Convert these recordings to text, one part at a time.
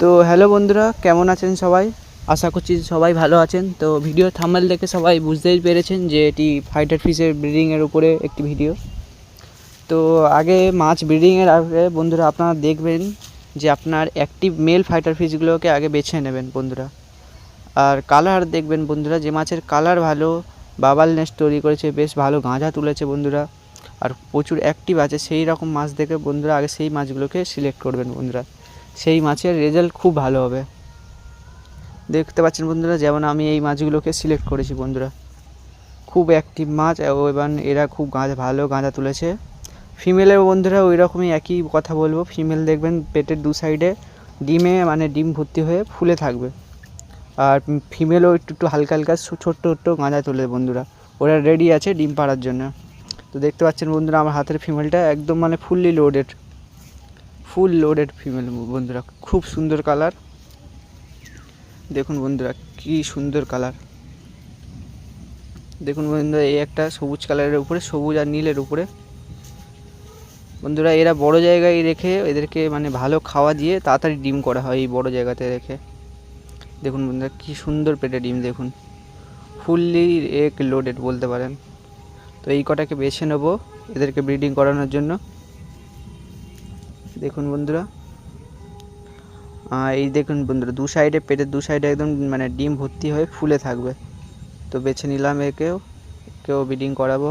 তো হ্যালো বন্ধুরা, কেমন আছেন সবাই? আশা করছি সবাই ভালো আছেন। তো ভিডিও থাম্বনেল দেখে সবাই বুঝতেই পেরেছেন যে এটি ফাইটার ফিশের ব্রিডিংয়ের উপরে একটি ভিডিও। তো আগে মাছ ব্রিডিংয়ের আগে বন্ধুরা আপনারা দেখবেন যে আপনার অ্যাক্টিভ মেল ফাইটার ফিশগুলোকে আগে বেছে নেবেন বন্ধুরা। আর কালার দেখবেন বন্ধুরা, যে মাছের কালার ভালো, বাবাল নেস্ট তৈরি করেছে, বেশ ভালো গাঁজা তুলেছে বন্ধুরা, আর প্রচুর অ্যাক্টিভ আছে, সেই রকম মাছ দেখে বন্ধুরা আগে সেই মাছগুলোকে সিলেক্ট করবেন বন্ধুরা। সেই মাছের রেজাল্ট খুব ভালো হবে। দেখতে পাচ্ছেন বন্ধুরা, যেমন আমি এই মাছগুলোকে সিলেক্ট করেছি বন্ধুরা। খুব অ্যাক্টিভ মাছ এবং এরা খুব ভালো গাঁজা তুলেছে। ফিমেলের বন্ধুরা ওই রকমই একই কথা বলবো। ফিমেল দেখবেন পেটের দু সাইডে ডিম ভর্তি হয়ে ফুলে থাকবে। আর ফিমেলও একটু হালকা হালকা ছোট্ট ছোট্ট গাঁজা তোলে বন্ধুরা। ওরা রেডি আছে ডিম পাড়ার জন্য। তো দেখতে পাচ্ছেন বন্ধুরা, আমার হাতের ফিমেলটা একদম ফুল লোডেড ফিমেল বন্ধুরা। খুব সুন্দর কালার, দেখুন বন্ধুরা কি সুন্দর কালার। দেখুন বন্ধুরা, এই একটা সবুজ কালারের উপরে, সবুজ আর নীলের উপরে বন্ধুরা। এরা বড় জায়গায় রেখে এদেরকে ভালো খাওয়া দিয়ে তাড়াতাড়ি ডিম করা হয় এই বড় জায়গাতে রেখে। দেখুন বন্ধুরা কি সুন্দর পেটে ডিম, দেখুন ফুললি এগ লোডেড বলতে পারেন। তো এই কটাকে বেছে নেবো এদেরকে ব্রিডিং করানোর জন্য। দেখুন বন্ধুরা, এই দেখুন বন্ধুরা, পেটের দু সাইডে একদম ডিম ভর্তি হয়ে ফুলে থাকবে। তো বেছে নিলাম একেও ব্রিডিং করাবো।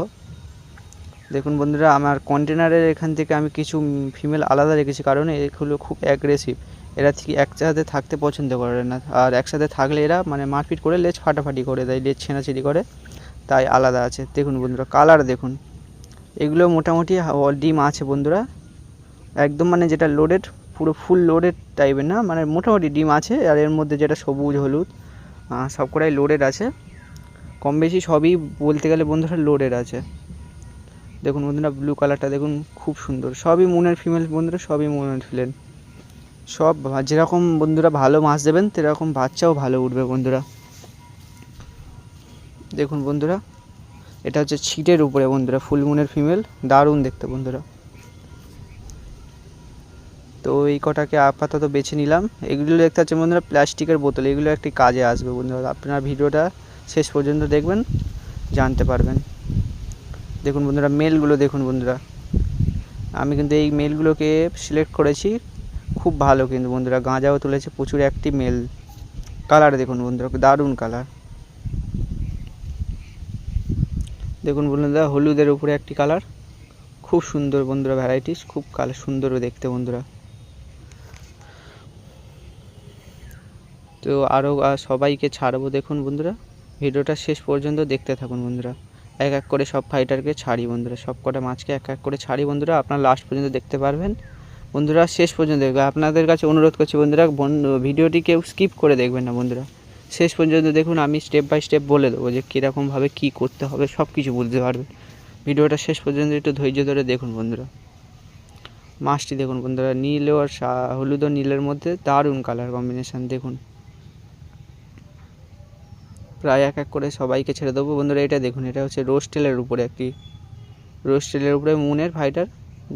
দেখুন বন্ধুরা, আমার কন্টেনারের এখান থেকে আমি কিছু ফিমেল আলাদা রেখেছি, কারণ এগুলো খুব অ্যাগ্রেসিভ। এরা একসাথে থাকতে পছন্দ করে না, আর একসাথে থাকলে এরা মারপিট করে লেজ ফাটাফাটি করে দেয়, লেজ ছেঁড়াছিড়ি করে, তাই আলাদা আছে। দেখুন বন্ধুরা কালার দেখুন, এগুলো মোটামুটি ডিম আছে বন্ধুরা, একদম যেটা লোডেড, পুরো ফুল লোডেড টাইপের না, মোটামুটি ডিম আছে। আর এর মধ্যে যেটা সবুজ হলুদ সবকটাই লোডেড আছে, কম বেশি সবই বলতে গেলে বন্ধুরা লোডেড আছে। দেখুন বন্ধুরা ব্লু কালারটা দেখুন, খুব সুন্দর। সবই মুনের ফিমেল বন্ধুরা, সবই মুনের ফিমেল। সব যেরকম বন্ধুরা ভালো মাছ দেবেন সেরকম বাচ্চাও ভালো উঠবে বন্ধুরা। দেখুন বন্ধুরা, এটা হচ্ছে ছিটের উপরে বন্ধুরা, ফুল মুনের ফিমেল, দারুণ দেখতে বন্ধুরা। তো এই কটাকে আপাতত বেছে নিলাম। এগুলো দেখতে পাচ্ছেন বন্ধুরা প্লাস্টিকের বোতল, এগুলো একটি কাজে আসবে বন্ধুরা। আপনারা ভিডিওটা শেষ পর্যন্ত দেখবেন, জানতে পারবেন। দেখুন বন্ধুরা মেলগুলো দেখুন বন্ধুরা, আমি কিন্তু এই মেলগুলোকে সিলেক্ট করেছি, খুব ভালো কিন্তু বন্ধুরা, গাঁজাও তুলেছে, প্রচুর অ্যাক্টিভ মেল। কালার দেখুন বন্ধুরা, দারুণ কালার। দেখুন বন্ধুরা হলুদের উপরে একটি কালার, খুব সুন্দর বন্ধুরা, ভ্যারাইটিস, খুব কালার সুন্দর দেখতে বন্ধুরা। তো আরও সবাইকে ছাড়বো, দেখুন বন্ধুরা ভিডিওটা শেষ পর্যন্ত দেখতে থাকুন বন্ধুরা। এক এক করে সব ফাইটারকে ছাড়ি বন্ধুরা, সব কটা মাছকে এক এক করে ছাড়ি বন্ধুরা, আপনারা লাস্ট পর্যন্ত দেখতে পারবেন বন্ধুরা, শেষ পর্যন্ত দেখবেন। আপনাদের কাছে অনুরোধ করছি বন্ধুরা, ভিডিওটি কেউ স্কিপ করে দেখবেন না বন্ধুরা, শেষ পর্যন্ত দেখুন। আমি স্টেপ বাই স্টেপ বলে দেবো যে কীরকমভাবে কী করতে হবে, সব কিছু বুঝতে পারবেন। ভিডিওটা শেষ পর্যন্ত একটু ধৈর্য ধরে দেখুন বন্ধুরা। মাছটি দেখুন বন্ধুরা, নীল আর হলুদ ও নীলের মধ্যে দারুণ কালার কম্বিনেশান দেখুন। প্রায় এক এক করে সবাইকে ছেড়ে দেবো বন্ধুরা। এটা দেখুন, এটা হচ্ছে রোস্টেলের উপরে মুনের ফাইটার।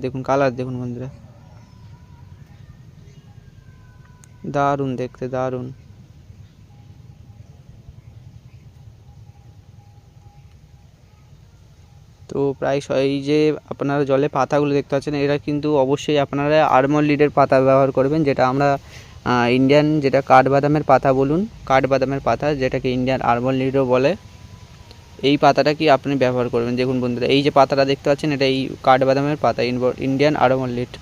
দেখুন কালার দেখুন বন্ধুরা, দারুণ দেখতে, দারুণ। তো প্রায় এই যে আপনারা জলে পাতাগুলো দেখতে পাচ্ছেন, এরা কিন্তু অবশ্যই আপনারা আরমোর লিডের পাতা ব্যবহার করবেন, যেটা আমরা ইন্ডিয়ান, যেটা কাঠবাদামের পাতা বলুন, কাঠবাদামের পাতা যেটাকে ইন্ডিয়ান আরমোর লিডও বলে, এই পাতাটা কি আপনি ব্যবহার করবেন। দেখুন বন্ধুরা, এই যে পাতাটা দেখতে পাচ্ছেন, এটা এই কাঠবাদামের পাতা, ইন্ডিয়ান আরমোর লিড।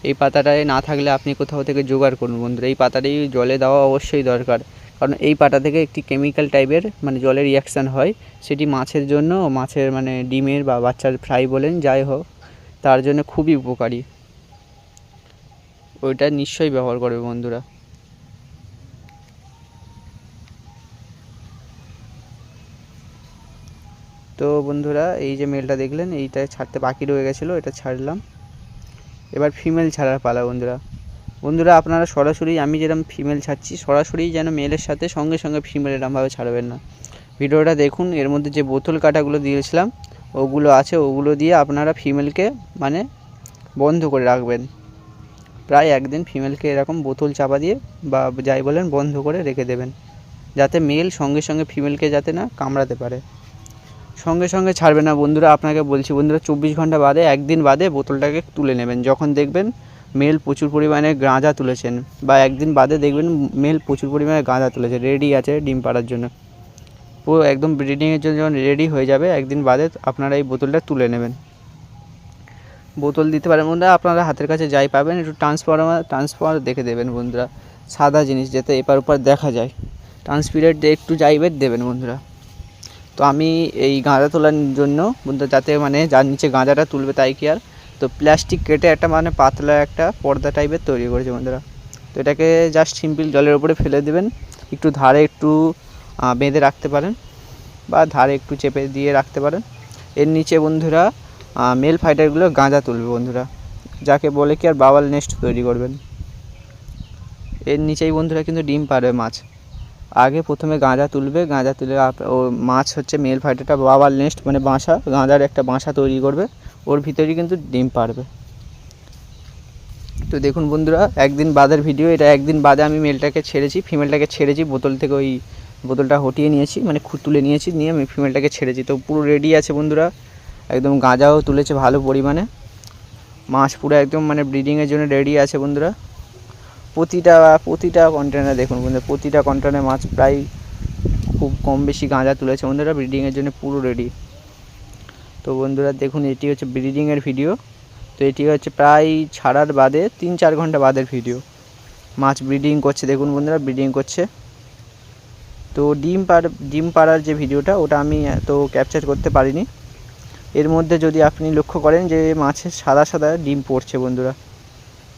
এই পাতাটায় না থাকলে আপনি কোথাও থেকে জোগাড় করুন বন্ধুরা। এই পাতাটি জলে দেওয়া অবশ্যই দরকার, কারণ এই পাতা থেকে একটি কেমিক্যাল টাইপের জলের রিয়াকশান হয়, সেটি মাছের জন্য, মাছের ডিমের বা বাচ্চার ফ্রাই বলেন যাই হোক, তার জন্য খুবই উপকারী। ওইটা নিশ্চয়ই ব্যবহার করবে বন্ধুরা। তো বন্ধুরা এই যে মেলটা দেখলেন, এইটা ছাড়তে বাকি রয়ে গেছিলো, এটা ছাড়লাম। এবার ফিমেল ছাড়ার পালা বন্ধুরা। আপনারা সরাসরি আমি যেরকম ফিমেল ছাড়ছি, সরাসরি যেন মেলের সাথে সঙ্গে সঙ্গে ফিমেল এরকমভাবে ছাড়বেন না। ভিডিওটা দেখুন, এর মধ্যে যে বোতল কাটাগুলো দিয়েছিলাম ওগুলো আছে, ওগুলো দিয়ে আপনারা ফিমেলকে বন্ধ করে রাখবেন। প্রায় একদিন ফিমেলকে এরকম বোতল চাপা দিয়ে বা যাই বলেন বন্ধ করে রেখে দেবেন, যাতে মেল সঙ্গে সঙ্গে ফিমেলকে যাতে না কামড়াতে পারে। সঙ্গে সঙ্গে ছাড়বে না বন্ধুরা, আপনাকে বলছি বন্ধুরা, 24 ঘন্টা বাদে একদিন বাদে বোতলটাকে তুলে নেবেন। যখন দেখবেন মেল প্রচুর পরিমাণে গাঁজা তুলেছেন, বা একদিন বাদে দেখবেন মেল প্রচুর পরিমাণে গাঁজা তুলেছে, রেডি আছে ডিম পাড়ার জন্য, পুরো একদম ব্রিডিংয়ের জন্য যখন রেডি হয়ে যাবে একদিন বাদে আপনারা এই বোতলটা তুলে নেবেন। বোতল দিতে পারেন বন্ধুরা, আপনারা হাতের কাছে যাই পাবেন একটু ট্রান্সফার দেখে দেবেন বন্ধুরা, সাদা জিনিস যাতে এপার ওপার দেখা যায়, ট্রান্সপিরেট দিয়ে একটু যাইবেট দেবেন বন্ধুরা। তো আমি এই গাঁজা তোলার জন্য বন্ধুরা, যাতে মানে যার নিচে গাঁজাটা তুলবে তাই কি আর, তো প্লাস্টিক কেটে একটা মানে পাতলা একটা পর্দা টাইপের তৈরি করেছে বন্ধুরা। তো এটাকে জাস্ট সিম্পল জলের উপরে ফেলে দেবেন, একটু ধারে একটু বেঁধে রাখতে পারেন বা ধারে একটু চেপে দিয়ে রাখতে পারেন। এর নিচে বন্ধুরা মেল ফাইটারগুলো গাঁজা তুলবে বন্ধুরা, যাকে বলে কি আর বাওয়াল নেস্ট তৈরি করবেন। এর নিচেই বন্ধুরা কিন্তু ডিম পারবে মাছ। আগে প্রথমে গাঁজা তুলবে, গাঁজা তুলে ও মাছ হচ্ছে মেল ফাইটারটা বাওয়াল নেস্ট মানে বাসা, গাঁজার একটা বাসা তৈরি করবে, ওর ভিতরেই কিন্তু ডিম পারবে। তো দেখুন বন্ধুরা, একদিন বাদের ভিডিও এটা, একদিন বাদে আমি মেলটাকে ছেড়েছি, ফিমেলটাকে ছেড়েছি বোতল থেকে, ওই বোতলটা হটিয়ে নিয়েছি মানে তুলে নিয়েছি, নিয়ে আমি ফিমেলটাকে ছেড়েছি। তো পুরো রেডি আছে বন্ধুরা, একদম গাঁজাও তুলেছে ভালো পরিমাণে, মাছ পুরো একদম মানে ব্রিডিংয়ের জন্য রেডি আছে বন্ধুরা। প্রতিটা কন্টেনারে দেখুন বন্ধুরা, প্রতিটা কন্টেনারে মাছ প্রায় খুব কম বেশি গাঁজা তুলেছে বন্ধুরা, ব্রিডিংয়ের জন্য পুরো রেডি। তো বন্ধুরা দেখুন, এটি হচ্ছে ব্রিডিংয়ের ভিডিও। তো এটি হচ্ছে প্রায় ছাড়ার বাদে 3-4 ঘন্টা বাদের ভিডিও, মাছ ব্রিডিং করছে দেখুন বন্ধুরা, ব্রিডিং করছে। তো ডিম পাড়ার যে ভিডিওটা ওটা আমি তো ক্যাপচার করতে পারিনি। এর মধ্যে যদি আপনি লক্ষ্য করেন যে মাছের সাদা সাদা ডিম পড়ছে বন্ধুরা,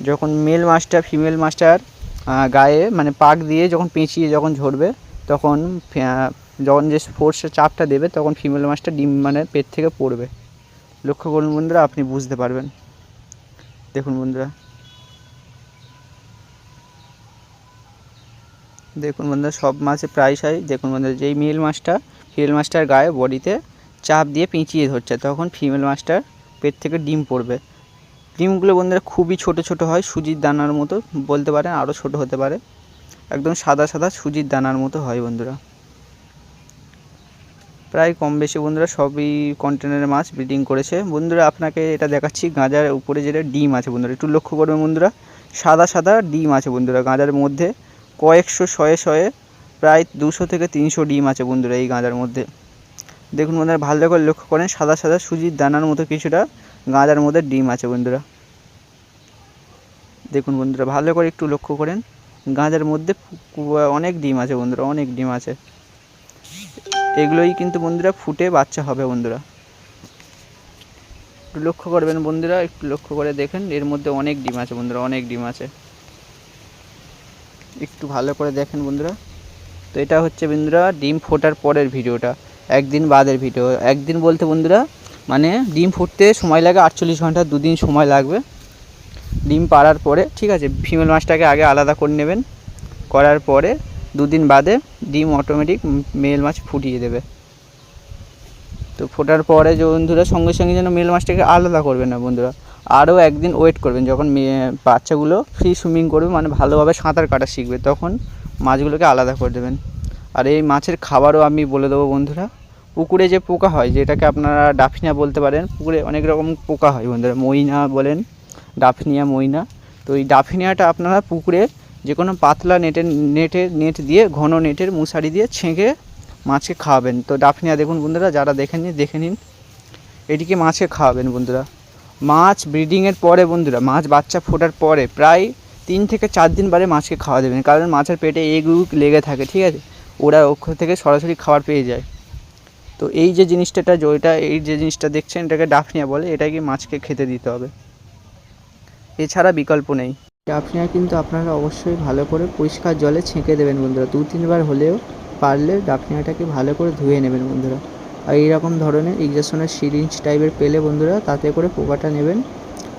যখন মেল মাছটা ফিমেল মাছটার গায়ে মানে পাক দিয়ে যখন পেঁচিয়ে যখন ঝরবে, তখন যখন যে ফোর্সের চাপটা দেবে তখন ফিমেল মাছটা ডিম মানে পেট থেকে পড়বে। লক্ষ্য করুন বন্ধুরা, আপনি বুঝতে পারবেন। দেখুন বন্ধুরা, দেখুন বন্ধুরা সব মাছে প্রায়শই দেখুন বন্ধুরা, যেই মেল মাছটা ফিমেল মাছটার গায়ে বডিতে চাপ দিয়ে পেঁচিয়ে ধরছে, তখন ফিমেল মাছটার পেট থেকে ডিম পড়বে। ডিমগুলো বন্ধুরা খুবই ছোট ছোট হয়, সুজির দানার মতো বলতে পারেন, আরও ছোট হতে পারে, একদম সাদা সাদা সুজির দানার মতো হয় বন্ধুরা। প্রায় কম বেশি বন্ধুরা সবই কন্টেনারে মাছ ব্রিডিং করেছে বন্ধুরা। আপনাকে এটা দেখাচ্ছি, গাঁজার উপরে যেটা ডিম আছে বন্ধুরা, একটু লক্ষ্য করবেন বন্ধুরা, সাদা সাদা ডিম আছে বন্ধুরা গাঁজার মধ্যে, কয়েকশো শয়ে প্রায় 200 থেকে 300 ডিম আছে বন্ধুরা এই গাঁজার মধ্যে। দেখুন বন্ধুরা, ভালো করে লক্ষ্য করেন, সাদা সাদা সুজির দানার মতো কিছুটা গাঁজার মধ্যে ডিম আছে বন্ধুরা। দেখুন বন্ধুরা, ভালো করে একটু লক্ষ্য করেন, গাঁজার মধ্যে অনেক ডিম আছে বন্ধুরা, অনেক ডিম আছে। এগুলোই কিন্তু বন্ধুরা ফুটে বাচ্চা হবে বন্ধুরা, একটু লক্ষ্য করবেন বন্ধুরা, একটু লক্ষ্য করে দেখেন, এর মধ্যে অনেক ডিম আছে বন্ধুরা, অনেক ডিম আছে, একটু ভালো করে দেখেন বন্ধুরা। তো এটা হচ্ছে বন্ধুরা ডিম ফোটার পরের ভিডিওটা, একদিন বাদের ভিডিও। একদিন বলতে বন্ধুরা মানে ডিম ফুটতে সময় লাগে 48 ঘন্টা, 2 দিন সময় লাগবে ডিম পাড়ার পরে, ঠিক আছে। ফিমেল মাছটাকে আগে আলাদা করে নেবেন, করার পরে 2 দিন বাদে ডিম অটোমেটিক মেল মাছ ফুটিয়ে দেবে। তো ফোটার পরে যে বন্ধুরা সঙ্গে সঙ্গে যেন মেল মাছটাকে আলাদা করবেন না বন্ধুরা, আরও একদিন ওয়েট করবেন, যখন বাচ্চাগুলো ফ্রি সুইমিং করবে মানে ভালোভাবে সাঁতার কাটা শিখবে, তখন মাছগুলোকে আলাদা করে দেবেন। আর এই মাছের খাবারও আমি বলে দেবো বন্ধুরা, পুকুরে যে পোকা হয় যেটাকে আপনারা ডাফনিয়া বলতে পারেন, পুকুরে অনেক রকম পোকা হয় বন্ধুরা, মইনা বলেন, ডাফনিয়া, মইনা। তো এই ডাফনিয়াটা আপনারা পুকুরে যে কোনো পাতলা নেট দিয়ে, ঘন নেটের মশারি দিয়ে ছেঁকে মাছকে খাওয়াবেন। তো ডাফনিয়া দেখুন বন্ধুরা, যারা দেখেননি দেখে নিন, এটিকে মাছকে খাওয়াবেন বন্ধুরা। মাছ ব্রিডিংয়ের পরে বন্ধুরা, মাছ বাচ্চা ফোটার পরে প্রায় 3 থেকে 4 দিন বাদে মাছকে খাওয়া দেবেন, কারণ মাছের পেটে এগ লেগে থাকে, ঠিক আছে, ওরা ওখান থেকে সরাসরি খাবার পেয়ে যায়। তো এই যে জিনিসটা এই যে জিনিসটা দেখছেন এটাকে ডাফনিয়া বলে, এটাকে মাছকে খেতে দিতে হবে, এছাড়া বিকল্প নেই। ডাফনিয়া কিন্তু আপনারা অবশ্যই ভালো করে পরিষ্কার জলে ছেঁকে দেবেন বন্ধুরা, 2-3 বার হলেও পারলে ডাফনিয়াটাকে ভালো করে ধুয়ে নেবেন বন্ধুরা। আর এইরকম ধরনের ইনজেকশনের সিরিঞ্জ টাইপের পেলে বন্ধুরা, তাতে করে পোকাটা নেবেন,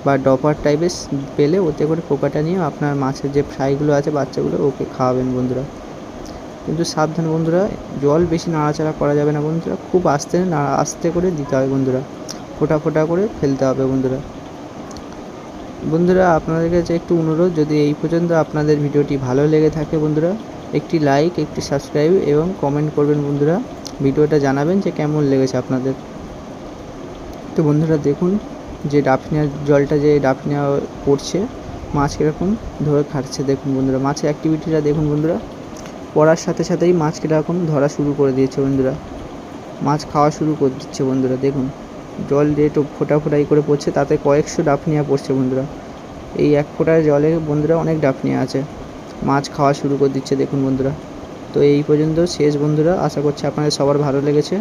বা ডপার টাইপের পেলে ওতে করে পোকাটা নিয়ে আপনার মাছের যে ফ্রাইগুলো আছে বাচ্চাগুলো ওকে খাওয়াবেন বন্ধুরা। কিন্তু সাবধান বন্ধুরা, জল বেশি নাড়াচাড়া করা যাবে না বন্ধুরা, খুব আস্তে করে দিতে হবে বন্ধুরা, ফোঁটা ফোঁটা করে ফেলতে হবে বন্ধুরা। বন্ধুরা আপনাদের কাছে একটু অনুরোধ, যদি এই পর্যন্ত আপনাদের ভিডিওটি ভালো লেগে থাকে বন্ধুরা, একটি লাইক, একটি সাবস্ক্রাইব এবং কমেন্ট করবেন বন্ধুরা। ভিডিওটা জানাবেন যে কেমন লেগেছে আপনাদের। তো বন্ধুরা দেখুন যে ডাফনিয়ার জলটা যে ডাফনিয়া পড়ছে, মাছ কীরকম ধরে খাচ্ছে দেখুন বন্ধুরা। মাছের অ্যাক্টিভিটিটা দেখুন বন্ধুরা, পড়ার সাথে সাথেই মাছ কীরকম ধরা শুরু করে দিয়েছে বন্ধুরা, মাছ খাওয়া শুরু করে দিচ্ছে বন্ধুরা। দেখুন জল যে একটু ফোটা ফোটাই করে পড়ছে, তাতে কয়েকশো ডাফনিয়া পড়ছে বন্ধুরা। এই এক ফোঁটা জলে বন্ধুরা অনেক ডাফনিয়া আছে, মাছ খাওয়া শুরু করে দিচ্ছে দেখুন বন্ধুরা। তো এই পর্যন্ত শেষ বন্ধুরা, আশা করছি আপনাদের সবার ভালো লেগেছে।